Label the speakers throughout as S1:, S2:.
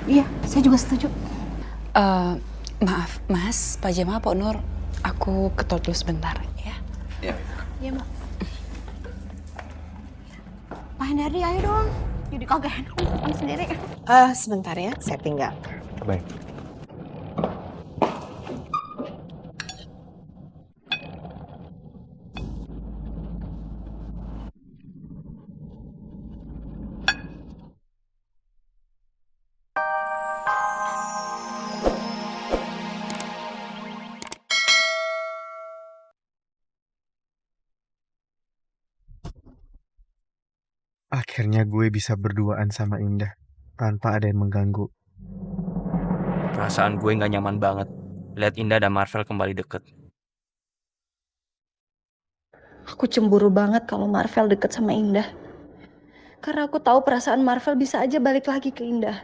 S1: Iya, saya juga setuju.
S2: Maaf, Mas, Pak Jamal, Pak Nur, aku ke toilet dulu sebentar, ya.
S3: Iya.
S1: Iya, Mbak. Pak Hendardi, ayo dong. Jadi kagak enak makan sendiri.
S4: Sebentar ya, saya tinggal.
S3: Baik. Akhirnya gue bisa berduaan sama Indah tanpa ada yang mengganggu.
S5: Perasaan gue gak nyaman banget lihat Indah dan Marvel kembali deket.
S6: Aku cemburu banget kalau Marvel deket sama Indah. Karena aku tahu perasaan Marvel bisa aja balik lagi ke Indah.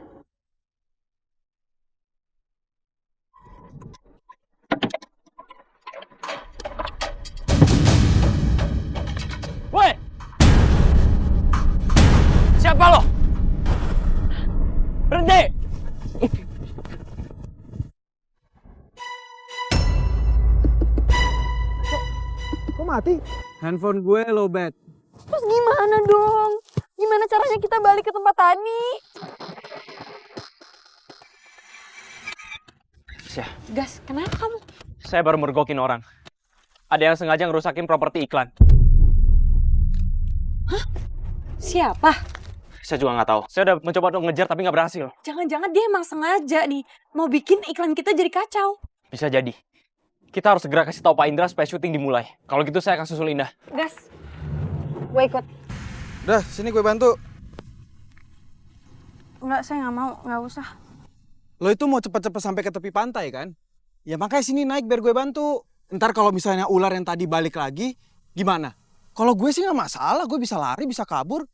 S5: Woi! Siapa lo? Berhenti!
S7: Kok mati? Handphone gue lowbat.
S6: Terus gimana dong? Gimana caranya kita balik ke tempat tadi?
S2: Gas, kenapa kamu?
S5: Saya baru mergokin orang. Ada yang sengaja ngerusakin properti iklan.
S2: Siapa?
S5: Saya juga nggak tahu. Saya udah mencoba untuk ngejar tapi nggak berhasil.
S2: Jangan-jangan dia emang sengaja nih, mau bikin iklan kita jadi kacau.
S5: Bisa jadi. Kita harus segera kasih tahu Pak Indra supaya syuting dimulai. Kalau gitu saya akan susul Indah.
S2: Gas, gue ikut.
S7: Udah, sini gue bantu.
S6: Enggak, saya nggak mau. Nggak usah.
S7: Lo itu mau cepet-cepet sampai ke tepi pantai kan? Ya makanya sini naik biar gue bantu. Ntar kalau misalnya ular yang tadi balik lagi, gimana? Kalau gue sih nggak masalah, gue bisa lari, bisa kabur.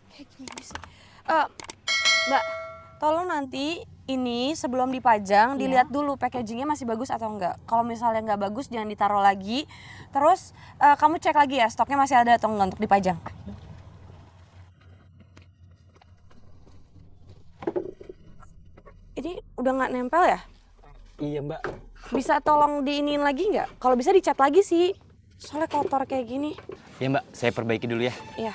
S6: Kayak gini sih. Mbak, tolong nanti ini sebelum dipajang dilihat dulu packagingnya masih bagus atau enggak. Kalau misalnya nggak bagus jangan ditaruh lagi. Terus kamu cek lagi ya stoknya masih ada atau enggak untuk dipajang. Ini udah nggak nempel ya?
S5: Iya Mbak.
S6: Bisa tolong diiniin lagi nggak? Kalau bisa dicat lagi sih. Soalnya kotor kayak gini.
S5: Iya Mbak, saya perbaiki dulu ya.
S6: Iya.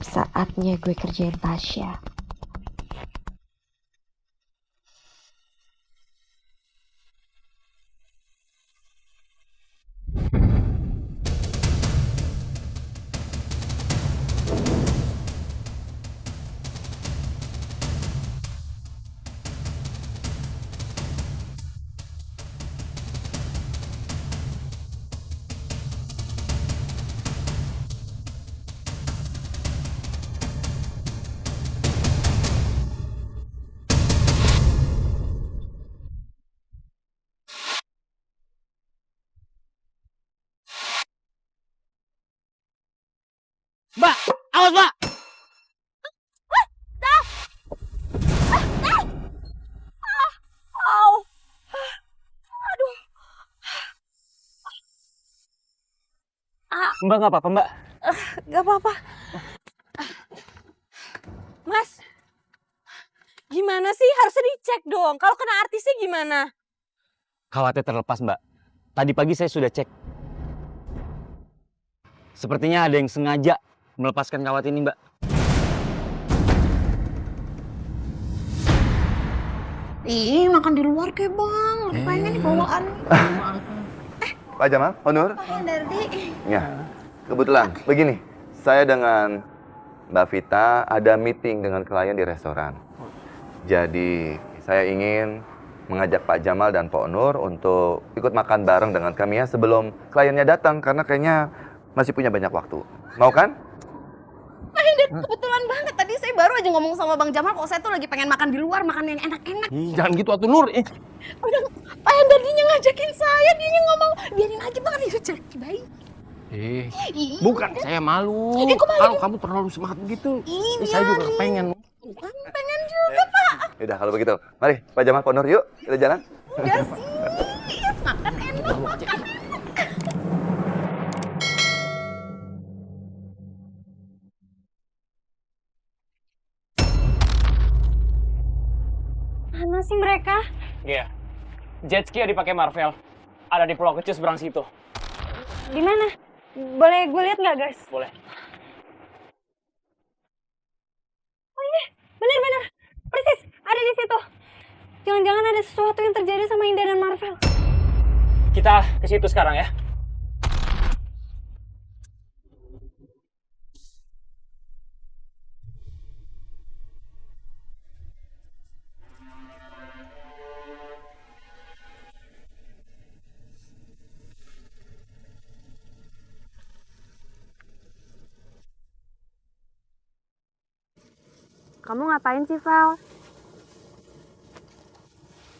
S8: Saatnya gue kerjain Tasya.
S5: Mbak, awas Mbak! Mbak nggak apa-apa Mbak.
S6: Gak apa-apa. Mas, gimana sih? Harusnya dicek dong. Kalau kena artisnya gimana?
S5: Kawatnya terlepas Mbak. Tadi pagi saya sudah cek. Sepertinya ada yang sengaja melepaskan kawat ini Mbak.
S1: Ih, makan di luar kayak bang. Lebih pengen nih bawaan.
S3: Pak Jamal, Honor.
S1: Pak Hendardi.
S3: Ya, kebetulan. Begini, saya dengan Mbak Vita ada meeting dengan klien di restoran. Jadi, saya ingin
S9: mengajak Pak Jamal dan Pak Nur untuk ikut makan bareng dengan kami ya sebelum kliennya datang karena kayaknya masih punya banyak waktu. Mau kan?
S1: Pak Hendra, kebetulan banget. Tadi saya baru aja ngomong sama Bang Jamal kalau saya tuh lagi pengen makan di luar, makan yang enak-enak.
S10: Jangan gitu atuh Nur.
S1: Udah, Pak Hendra dia ngajakin saya, dia nggak mau. Biarin aja Bang, dia cari baik.
S10: Bukan saya malu. Kalau kamu terlalu semangat begitu. Saya juga pengen.
S1: Pengen juga Pak.
S9: Yaudah kalau begitu, mari Pak Jamal, Pak Nur, yuk kita jalan.
S1: Udah sih, makan enak.
S2: Mana sih mereka?
S5: Iya. Jet ski yang dipakai Marvel. Ada di pulau kecil seberang situ.
S2: Di mana? Boleh gue lihat nggak, guys?
S5: Boleh.
S2: Oh iya, benar-benar. Persis, ada di situ. Jangan-jangan ada sesuatu yang terjadi sama Indah dan Marvel.
S5: Kita ke situ sekarang ya.
S2: Kamu ngapain sih, Val?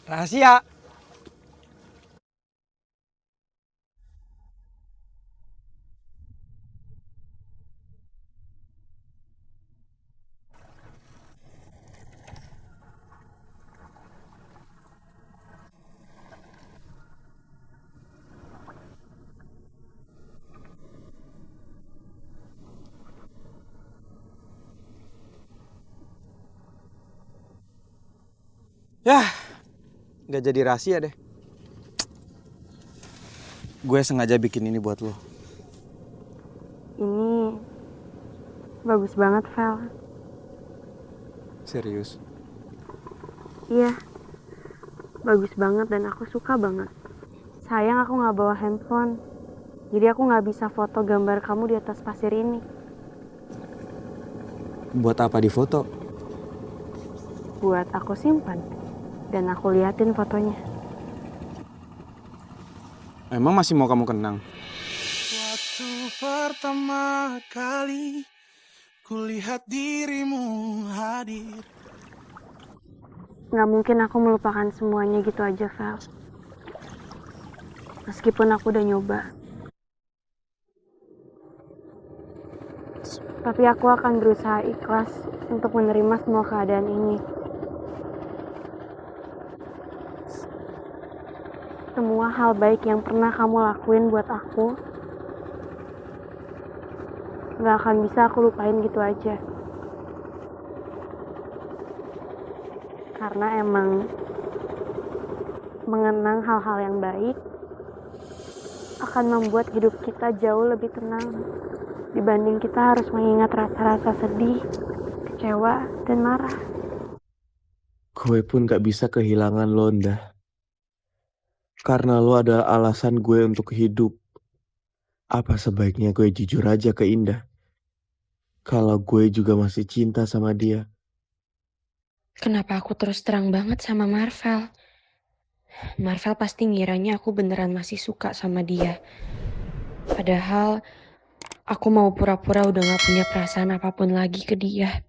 S7: Rahasia. Yah, nggak jadi rahasia deh. Gue sengaja bikin ini buat lo.
S2: Ini bagus banget, Val.
S7: Serius.
S2: Iya, bagus banget dan aku suka banget. Sayang aku nggak bawa handphone, jadi aku nggak bisa foto gambar kamu di atas pasir ini.
S7: Buat apa di foto?
S2: Buat aku simpan dan aku liatin fotonya.
S7: Emang masih mau kamu kenang?
S11: Waktu pertama kali kulihat dirimu hadir.
S2: Nggak mungkin aku melupakan semuanya gitu aja, Val. Meskipun aku udah nyoba. Tapi aku akan berusaha ikhlas untuk menerima semua keadaan ini. Semua hal baik yang pernah kamu lakuin buat aku gak akan bisa aku lupain gitu aja. Karena emang mengenang hal-hal yang baik akan membuat hidup kita jauh lebih tenang dibanding kita harus mengingat rasa-rasa sedih, kecewa, dan marah.
S3: Gue pun gak bisa kehilangan lo, Ndah. Karena lo adalah alasan gue untuk hidup. Apa sebaiknya gue jujur aja ke Indah? Kalau gue juga masih cinta sama dia.
S8: Kenapa aku terus terang banget sama Marvel? Marvel pasti ngiranya aku beneran masih suka sama dia. Padahal aku mau pura-pura udah gak punya perasaan apapun lagi ke dia.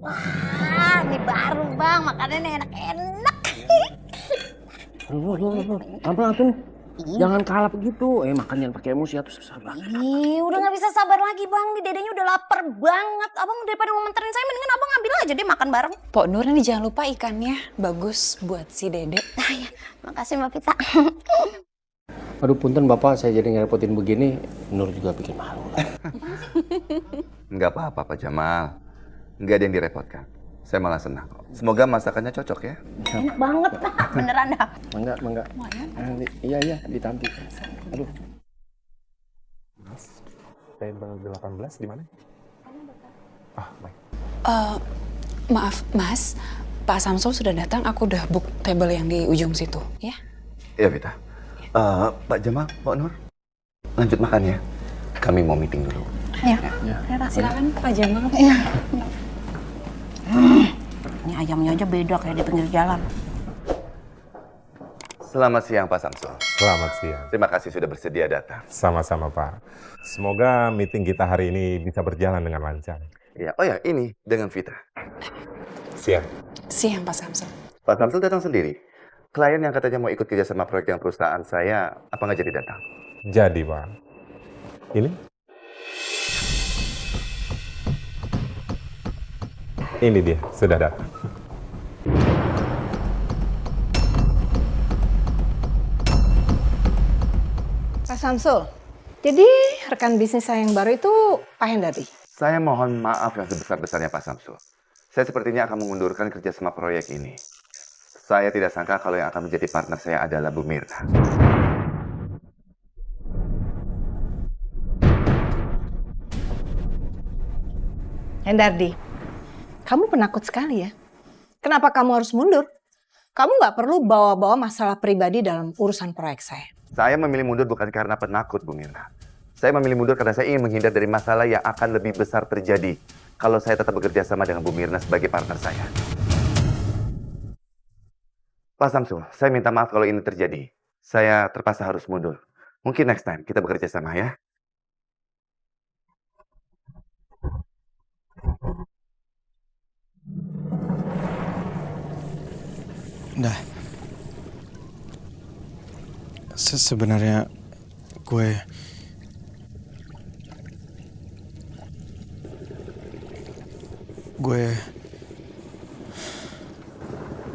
S1: Wah, ini baru Bang, makanannya enak-enak.
S10: Apa tuh? Jangan kalap gitu. Makan yang pakai emosi atau susah banget.
S1: Ih, udah nggak bisa sabar lagi Bang, nih dedenya udah lapar banget. Abang daripada ngomenterin saya, mendingan abang ambil aja deh makan bareng.
S6: Pok Nur, ini jangan lupa ikannya, bagus buat si Dede.
S1: Ya, makasih Mbak Pita.
S10: Aduh punten Bapak, saya jadi ngerepotin begini. Nur juga bikin malu.
S9: Nggak apa-apa Pak Jamal. Nggak ada yang direpotkan. Saya malah senang kok. Semoga masakannya cocok ya.
S1: Enak banget Pak, beneran dah.
S10: Mangga. Iya, ditanti. Aduh.
S3: Table 18 di mana? Baik.
S6: Maaf, Mas. Pak Samsul sudah datang, aku udah book table yang di ujung situ, ya?
S9: Iya Vita. Pak Jamal, Pak Nur, lanjut makan ya. Kami mau meeting dulu.
S1: Ya,
S6: Silakan Pak Jamal.
S1: ini ayamnya aja beda kayak di pinggir jalan.
S9: Selamat siang Pak Samsul.
S12: Selamat siang.
S9: Terima kasih sudah bersedia datang.
S12: Sama-sama Pak. Semoga meeting kita hari ini bisa berjalan dengan lancar.
S9: Ya, oh ya, ini dengan Vita.
S12: Siang.
S4: Siang Pak Samsul.
S9: Pak Samsul datang sendiri. Klien yang katanya mau ikut kerja sama proyek yang perusahaan saya, apa nggak jadi datang?
S12: Jadi Pak. Ini? Ini dia, sudah datang.
S4: Pak Samsul, jadi rekan bisnis saya yang baru itu Pak Hendardi.
S9: Saya mohon maaf yang sebesar-besarnya Pak Samsul. Saya sepertinya akan mengundurkan kerja sama proyek ini. Saya tidak sangka kalau yang akan menjadi partner saya adalah Bu Mirna.
S4: Hendardi, kamu penakut sekali ya. Kenapa kamu harus mundur? Kamu nggak perlu bawa-bawa masalah pribadi dalam urusan proyek saya.
S9: Saya memilih mundur bukan karena penakut, Bu Mirna. Saya memilih mundur karena saya ingin menghindar dari masalah yang akan lebih besar terjadi kalau saya tetap bekerja sama dengan Bu Mirna sebagai partner saya. Pak Samsul, saya minta maaf kalau ini terjadi. Saya terpaksa harus mundur. Mungkin next time kita bekerja sama ya.
S7: Dah. Sebenarnya gue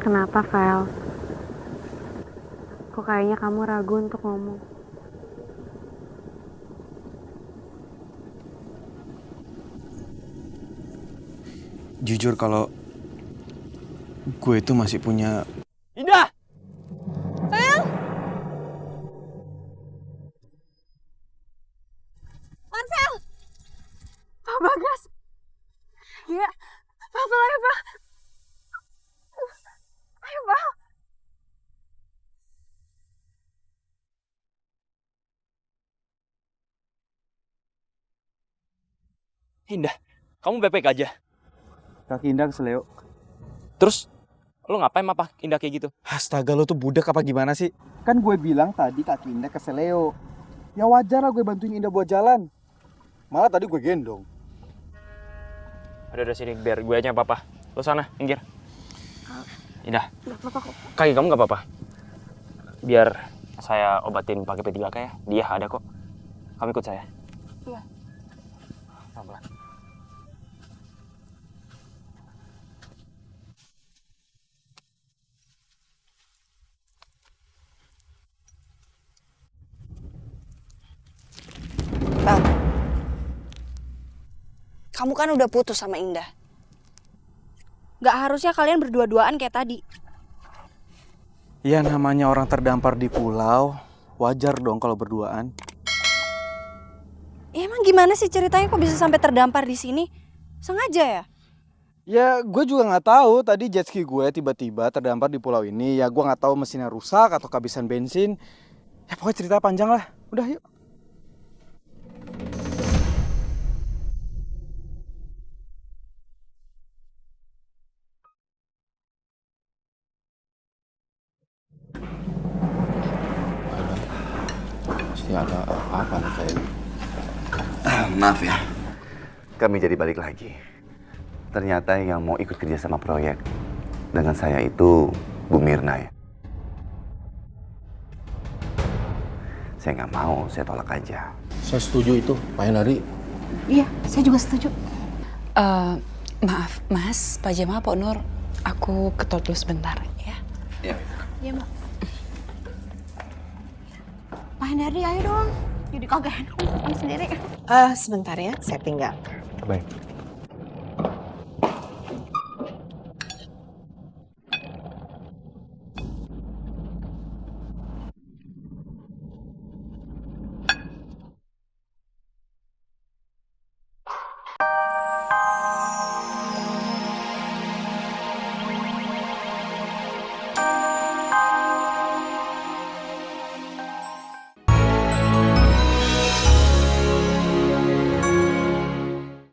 S2: Kenapa, Vel? Kok kayaknya kamu ragu untuk ngomong?
S7: jujur kalau gue itu masih punya.
S5: Indah!
S6: Sayang! Marcel! Pak Bagas! Iya, Pak, ayo Pak! Ayo Pak!
S5: Indah, kamu baik-baik aja?
S7: Kaki Indah keseleo.
S5: Terus, lo ngapain apa Indah kayak gitu?
S7: Astaga, lo tuh budak apa gimana sih? Kan gue bilang tadi kaki Indah keseleo. Ya wajar lah gue bantuin Indah buat jalan. Malah tadi gue gendong.
S5: Udah sini, biar gue aja apa-apa. Lo sana, minggir. Indah, kaki kamu gak apa-apa? Biar saya obatin pakai P3K ya. Dia ada kok. Kamu ikut saya.
S6: Iya.
S5: Pelan-pelan.
S6: Bang, kamu kan udah putus sama Indah. Gak harusnya kalian berdua-duaan kayak tadi.
S7: Ya namanya orang terdampar di pulau, wajar dong kalau berduaan.
S6: Ya, emang gimana sih ceritanya kok bisa sampai terdampar di sini? Sengaja ya?
S7: Ya gue juga nggak tahu tadi jet ski gue tiba-tiba terdampar di pulau ini. Ya gue nggak tahu mesinnya rusak atau kehabisan bensin. Ya pokoknya cerita panjang lah. Udah yuk.
S10: Pasti ada apa nih kayak.
S9: Maaf ya, kami jadi balik lagi. Ternyata yang mau ikut kerja sama proyek dengan saya itu Bu Mirna ya. Saya nggak mau, saya tolak aja.
S10: Saya setuju itu, Pak Hendardi.
S1: Iya, saya juga setuju.
S4: Maaf, Mas, Pak Jamal, Pak Nur, aku ke toilet dulu sebentar ya.
S9: Ya.
S1: Iya, Mbak. Pak Hendardi, ayo dong. Jadi kagak enak sendiri.
S4: Sebentar ya, saya tinggal.
S12: Baik.